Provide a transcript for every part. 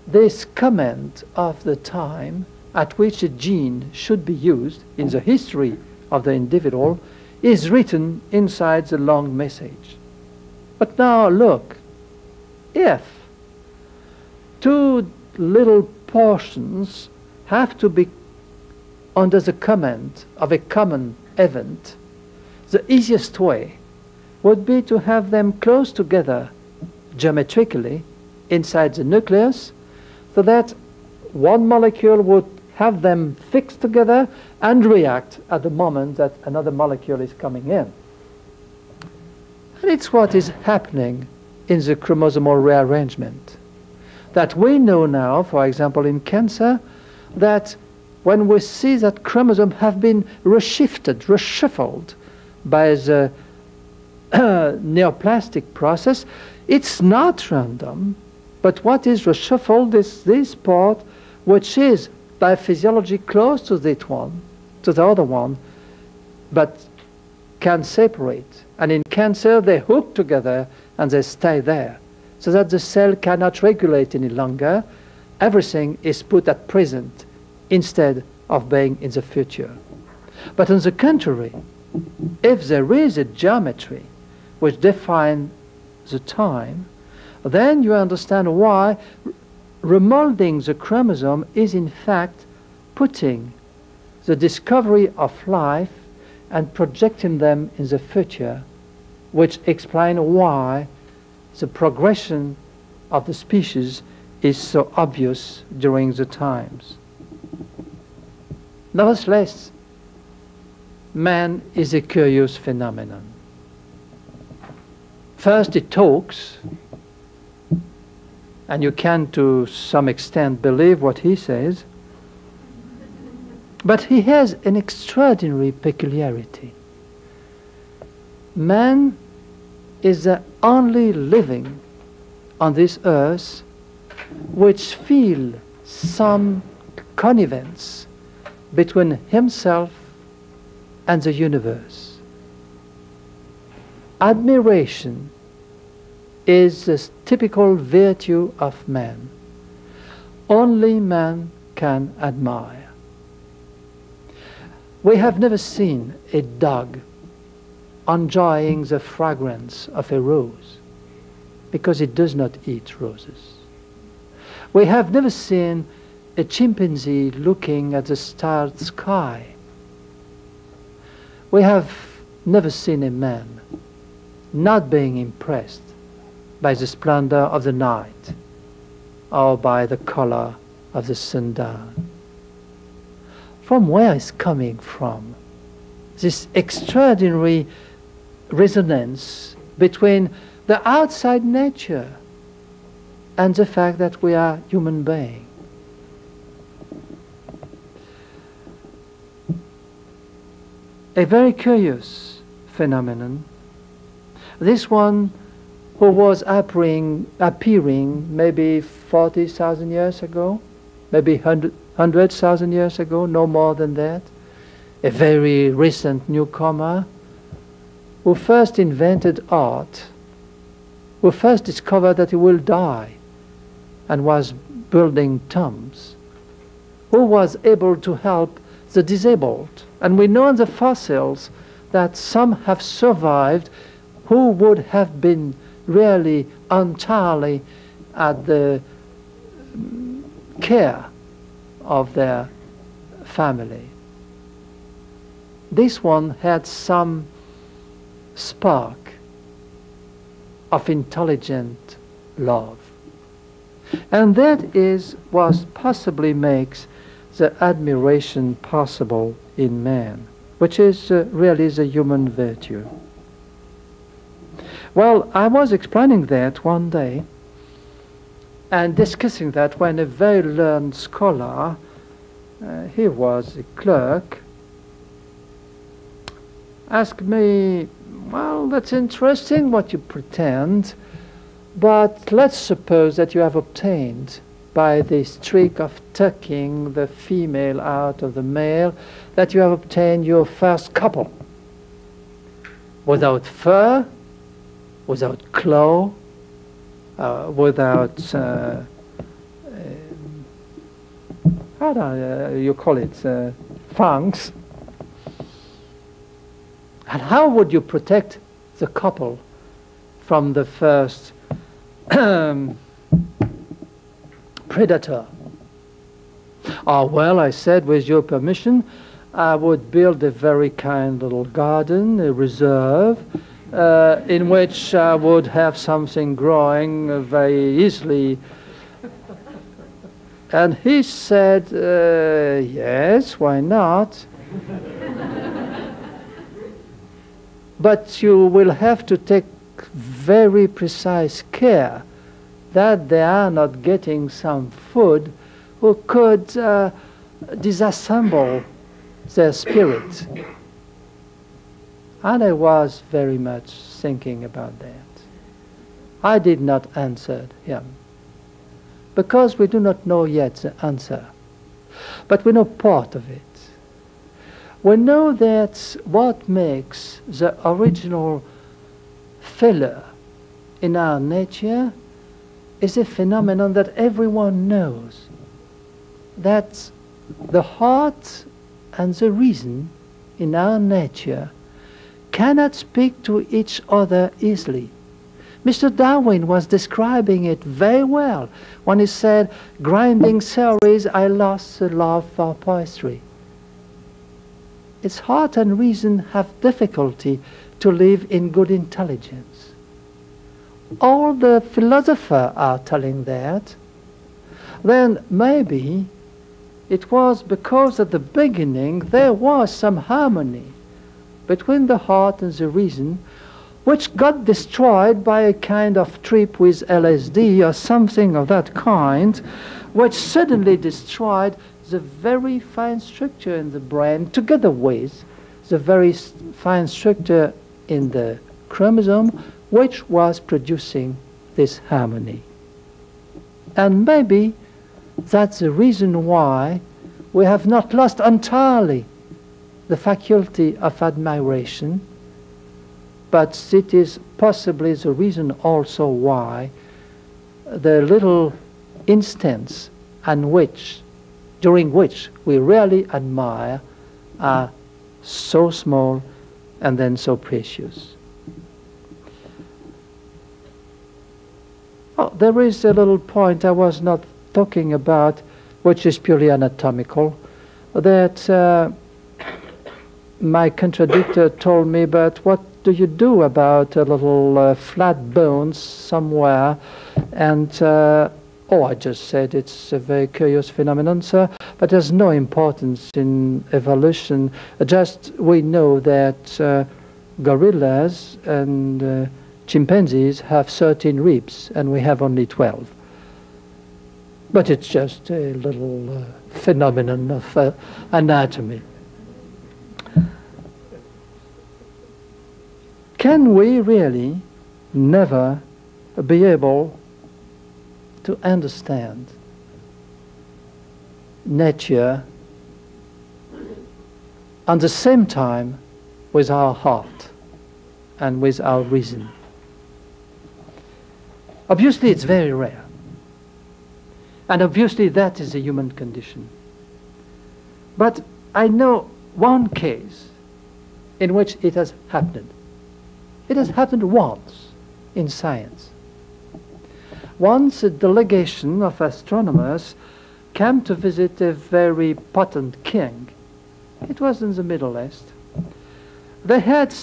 this comment of the time at which a gene should be used in the history of the individual is written inside the long message. But now look, if two little portions have to be under the comment of a common event, the easiest way would be to have them close together geometrically inside the nucleus, so that one molecule would have them fixed together and react at the moment that another molecule is coming in. And it's what is happening in the chromosomal rearrangement. That we know now, for example, in cancer, that when we see that chromosomes have been reshuffled by the neoplastic process, it's not random, but what is reshuffled is this part which is by physiology close to that one, to the other one, but can separate. And in cancer they hook together and they stay there, so that the cell cannot regulate any longer. Everything is put at present instead of being in the future. But on the contrary, if there is a geometry which defines the time, then you understand why remolding the chromosome is in fact putting the discovery of life and projecting them in the future, which explain why the progression of the species is so obvious during the times. Nevertheless, man is a curious phenomenon. First it talks, and you can to some extent believe what he says, but he has an extraordinary peculiarity. Man is the only living on this earth which feel some connivence between himself and the universe. Admiration is the typical virtue of man. Only man can admire. We have never seen a dog enjoying the fragrance of a rose, because it does not eat roses. We have never seen a chimpanzee looking at the starred sky. We have never seen a man not being impressed by the splendor of the night or by the color of the sundown. From where is coming from this extraordinary resonance between the outside nature and the fact that we are human beings? A very curious phenomenon. This one who was appearing maybe 40,000 years ago, maybe 100,000 years ago, no more than that. A very recent newcomer who first invented art, who first discovered that he will die and was building tombs, who was able to help the disabled. And we know in the fossils that some have survived who would have been really entirely at the care of their family. This one had some spark of intelligent love. And that is what possibly makes the admiration possible in man, which is really the human virtue. Well, I was explaining that one day and discussing that when a very learned scholar, he was a clerk, asked me, well, that's interesting what you pretend, but let's suppose that you have obtained, by this trick of tucking the female out of the male, that you have obtained your first couple without fur, without claw, without strata, you call it, funks. And how would you protect the couple from the first predator? Oh, well, I said, with your permission, I would build a very kind little garden, a reserve, in which I would have something growing very easily. And he said, yes, why not? But you will have to take very precise care that they are not getting some food who could disassemble their spirit. And I was very much thinking about that. I did not answer him, because we do not know yet the answer. But we know part of it. We know that what makes the original failure in our nature is a phenomenon that everyone knows, that the heart and the reason in our nature cannot speak to each other easily. Mr. Darwin was describing it very well when he said, grinding theories, I lost the love for poetry. Its heart and reason have difficulty to live in good intelligence. All the philosophers are telling that. Then maybe it was because at the beginning there was some harmony between the heart and the reason, which got destroyed by a kind of trip with LSD or something of that kind, which suddenly destroyed the very fine structure in the brain, together with the very fine structure in the chromosome, which was producing this harmony. And maybe that's the reason why we have not lost entirely the faculty of admiration, but it is possibly the reason also why the little instants during which we really admire are so small and then so precious. Oh, there is a little point I was not talking about, which is purely anatomical, that my contradictor told me, but what do you do about a little flat bones somewhere? And I just said it's a very curious phenomenon, sir, but there's no importance in evolution. Just we know that gorillas and chimpanzees have 13 ribs, and we have only 12. But it's just a little phenomenon of anatomy. Can we really never be able to understand nature at the same time with our heart and with our reason? Obviously, it's very rare. And obviously, that is the human condition. But I know one case in which it has happened. It has happened once in science. Once a delegation of astronomers came to visit a very potent king. It was in the Middle East. They had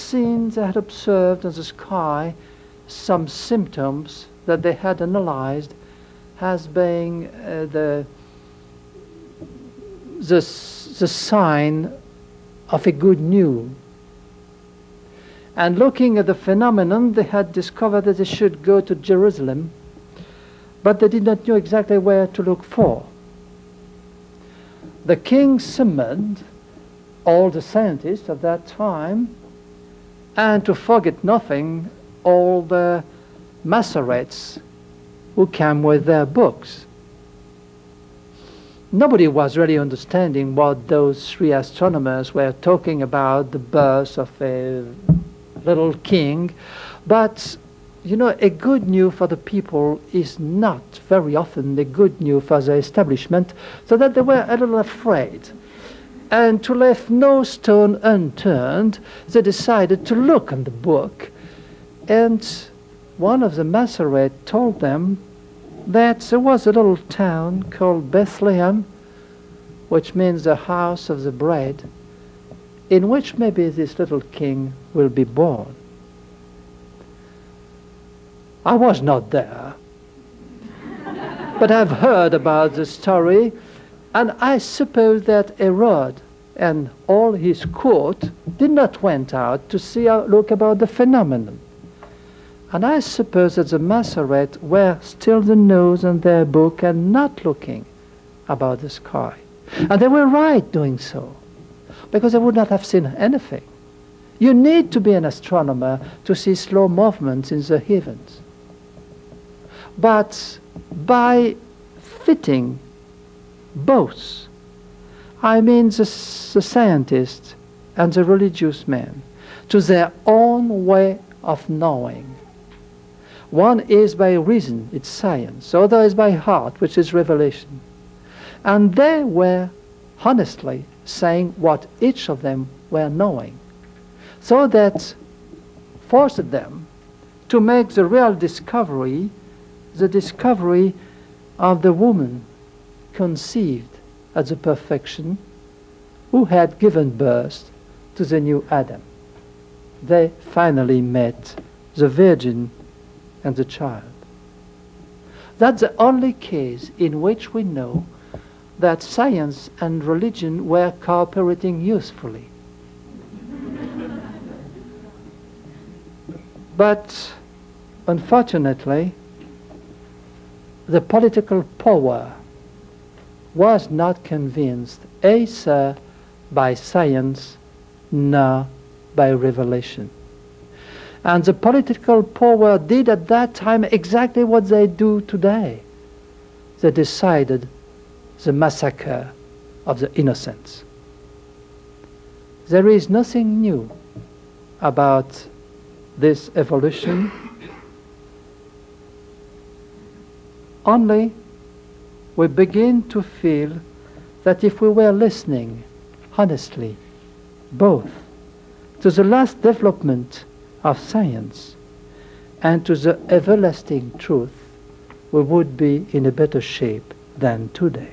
observed in the sky some symptoms that they had analyzed as being the sign of a good news. And looking at the phenomenon, they had discovered that they should go to Jerusalem, but they did not know exactly where to look for. The king summoned all the scientists of that time, and to forget nothing, all the Masoretes who came with their books. Nobody was really understanding what those three astronomers were talking about, the birth of a little king, but you know, a good news for the people is not very often a good news for the establishment, so that they were a little afraid. And to leave no stone unturned, they decided to look in the book. And one of the Masoret told them that there was a little town called Bethlehem, which means the house of the bread, in which maybe this little king will be born. I was not there, but I've heard about the story, and I suppose that Herod and all his court did not went out to look about the phenomenon. And I suppose that the Masoret were still the nose in their book and not looking about the sky. And they were right doing so, because they would not have seen anything. You need to be an astronomer to see slow movements in the heavens. But by fitting both, I mean the scientist and the religious man, to their own way of knowing. One is by reason, it's science. The other is by heart, which is revelation. And they were honestly saying what each of them were knowing. So that forced them to make the real discovery, the discovery of the woman conceived at the perfection who had given birth to the new Adam. They finally met the Virgin and the child. That's the only case in which we know that science and religion were cooperating usefully. But unfortunately, the political power was not convinced either by science nor by revelation. And the political power did at that time exactly what they do today. They decided the massacre of the innocents. There is nothing new about this evolution. Only we begin to feel that if we were listening honestly, both to the last development of science and to the everlasting truth, we would be in a better shape than today.